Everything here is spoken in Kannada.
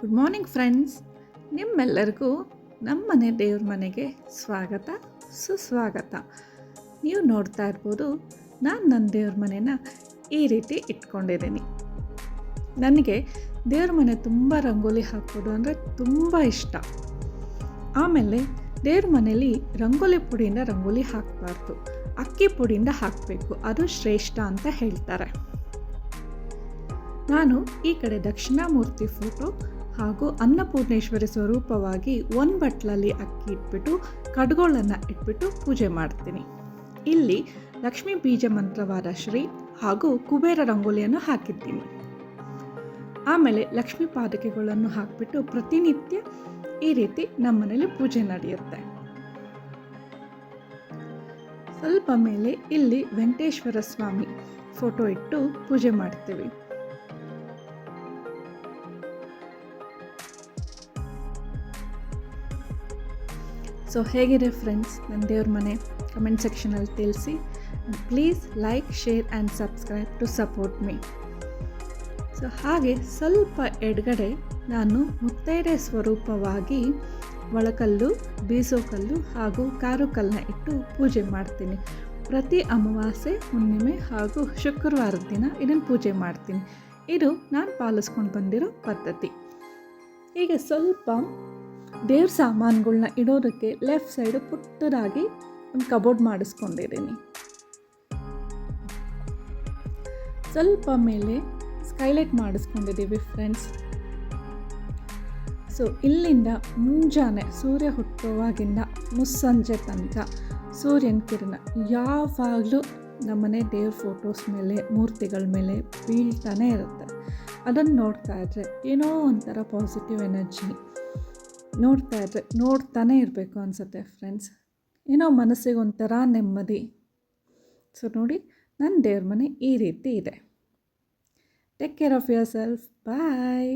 Good morning friends. ನಿಮ್ಮೆಲ್ಲರಿಗೂ ನಮ್ಮ ಮನೆ ದೇವ್ರ ಮನೆಗೆ ಸ್ವಾಗತ ಸುಸ್ವಾಗತ. ನೀವು ನೋಡ್ತಾ ಇರ್ಬೋದು, ನಾನು ನನ್ನ ದೇವ್ರ ಮನೆನ ಈ ರೀತಿ ಇಟ್ಕೊಂಡಿದ್ದೀನಿ. ನನಗೆ ದೇವ್ರ ಮನೆ ತುಂಬ ರಂಗೋಲಿ ಹಾಕೋದು ಅಂದರೆ ತುಂಬ ಇಷ್ಟ. ಆಮೇಲೆ ದೇವ್ರ ಮನೇಲಿ ರಂಗೋಲಿ ಪುಡಿಯಿಂದ ರಂಗೋಲಿ ಹಾಕಬಾರ್ದು, ಅಕ್ಕಿ ಪುಡಿಯಿಂದ ಹಾಕಬೇಕು, ಅದು ಶ್ರೇಷ್ಠ ಅಂತ ಹೇಳ್ತಾರೆ. ನಾನು ಈ ಕಡೆ ದಕ್ಷಿಣಾಮೂರ್ತಿ ಫೋಟೋ ಹಾಗೂ ಅನ್ನಪೂರ್ಣೇಶ್ವರಿ ಸ್ವರೂಪವಾಗಿ ಒಂದು ಬಟ್ಲಲ್ಲಿ ಅಕ್ಕಿ ಇಟ್ಬಿಟ್ಟು ಕಡ್ಗೋಳನ್ನು ಇಟ್ಬಿಟ್ಟು ಪೂಜೆ ಮಾಡ್ತೀನಿ. ಇಲ್ಲಿ ಲಕ್ಷ್ಮೀ ಬೀಜ ಮಂತ್ರವಾದ ಶ್ರೀ ಹಾಗೂ ಕುಬೇರ ರಂಗೋಲಿಯನ್ನು ಹಾಕಿದ್ದೀನಿ. ಆಮೇಲೆ ಲಕ್ಷ್ಮೀ ಪಾದಕೆಗಳನ್ನು ಹಾಕಿಬಿಟ್ಟು ಪ್ರತಿನಿತ್ಯ ಈ ರೀತಿ ನಮ್ಮನೇಲಿ ಪೂಜೆ ನಡೆಯುತ್ತೆ. ಸ್ವಲ್ಪ ಮೇಲೆ ಇಲ್ಲಿ ವೆಂಕಟೇಶ್ವರ ಸ್ವಾಮಿ ಫೋಟೋ ಇಟ್ಟು ಪೂಜೆ ಮಾಡ್ತೀವಿ. ಸೊ ಹೇಗಿದೆ ಫ್ರೆಂಡ್ಸ್ ನನ್ನ ದೇವ್ರ ಮನೆ? ಕಮೆಂಟ್ ಸೆಕ್ಷನಲ್ಲಿ ತಿಳಿಸಿ. Please like, share and subscribe to support me. So ಹಾಗೆ ಸ್ವಲ್ಪ ಎಡಗಡೆ ನಾನು ಮುತ್ತೈದೆ ಸ್ವರೂಪವಾಗಿ ಒಳಕಲ್ಲು, ಬೀಸೋಕಲ್ಲು ಹಾಗೂ ಕಾರುಕಲ್ಲನ್ನ ಇಟ್ಟು ಪೂಜೆ ಮಾಡ್ತೀನಿ. ಪ್ರತಿ ಅಮಾವಾಸ್ಯೆ, ಹುಣ್ಣಿಮೆ ಹಾಗೂ ಶುಕ್ರವಾರದ ದಿನ ಇದನ್ನು ಪೂಜೆ ಮಾಡ್ತೀನಿ. ಇದು ನಾನು ಪಾಲಿಸ್ಕೊಂಡು ಬಂದಿರೋ ಪದ್ಧತಿ. ಈಗ ಸ್ವಲ್ಪ ದೇವ್ರ ಸಾಮಾನುಗಳನ್ನ ಇಡೋದಕ್ಕೆ ಲೆಫ್ಟ್ ಸೈಡು ಪುಟ್ಟದಾಗಿ ಒಂದು ಕಬೋರ್ಡ್ ಮಾಡಿಸ್ಕೊಂಡಿದ್ದೀನಿ. ಸ್ವಲ್ಪ ಮೇಲೆ ಸ್ಕೈಲೈಟ್ ಮಾಡಿಸ್ಕೊಂಡಿದ್ದೀವಿ ಫ್ರೆಂಡ್ಸ್. ಸೊ ಇಲ್ಲಿಂದ ಮುಂಜಾನೆ ಸೂರ್ಯ ಹುಟ್ಟುವಾಗಿಂದ ಮುಸ್ಸಂಜೆ ತನಕ ಸೂರ್ಯನ ಕಿರಣ ಯಾವಾಗಲೂ ನಮ್ಮನೆ ದೇವ್ರ ಫೋಟೋಸ್ ಮೇಲೆ, ಮೂರ್ತಿಗಳ ಮೇಲೆ ಬೀಳ್ತಾನೆ ಇರುತ್ತೆ. ಅದನ್ನು ನೋಡ್ತಾ ಇದ್ದರೆ ಏನೋ ಒಂಥರ ಪಾಸಿಟಿವ್ ಎನರ್ಜಿ, ನೋಡ್ತಾನೆ ಇರಬೇಕು ಅನಿಸುತ್ತೆ ಫ್ರೆಂಡ್ಸ್. ಏನೋ ಮನಸ್ಸಿಗೆ ಒಂಥರ ನೆಮ್ಮದಿ. ಸೊ ನೋಡಿ, ನನ್ನ ದೇವ್ರ ಮನೆ ಈ ರೀತಿ ಇದೆ. Take care of yourself. Bye.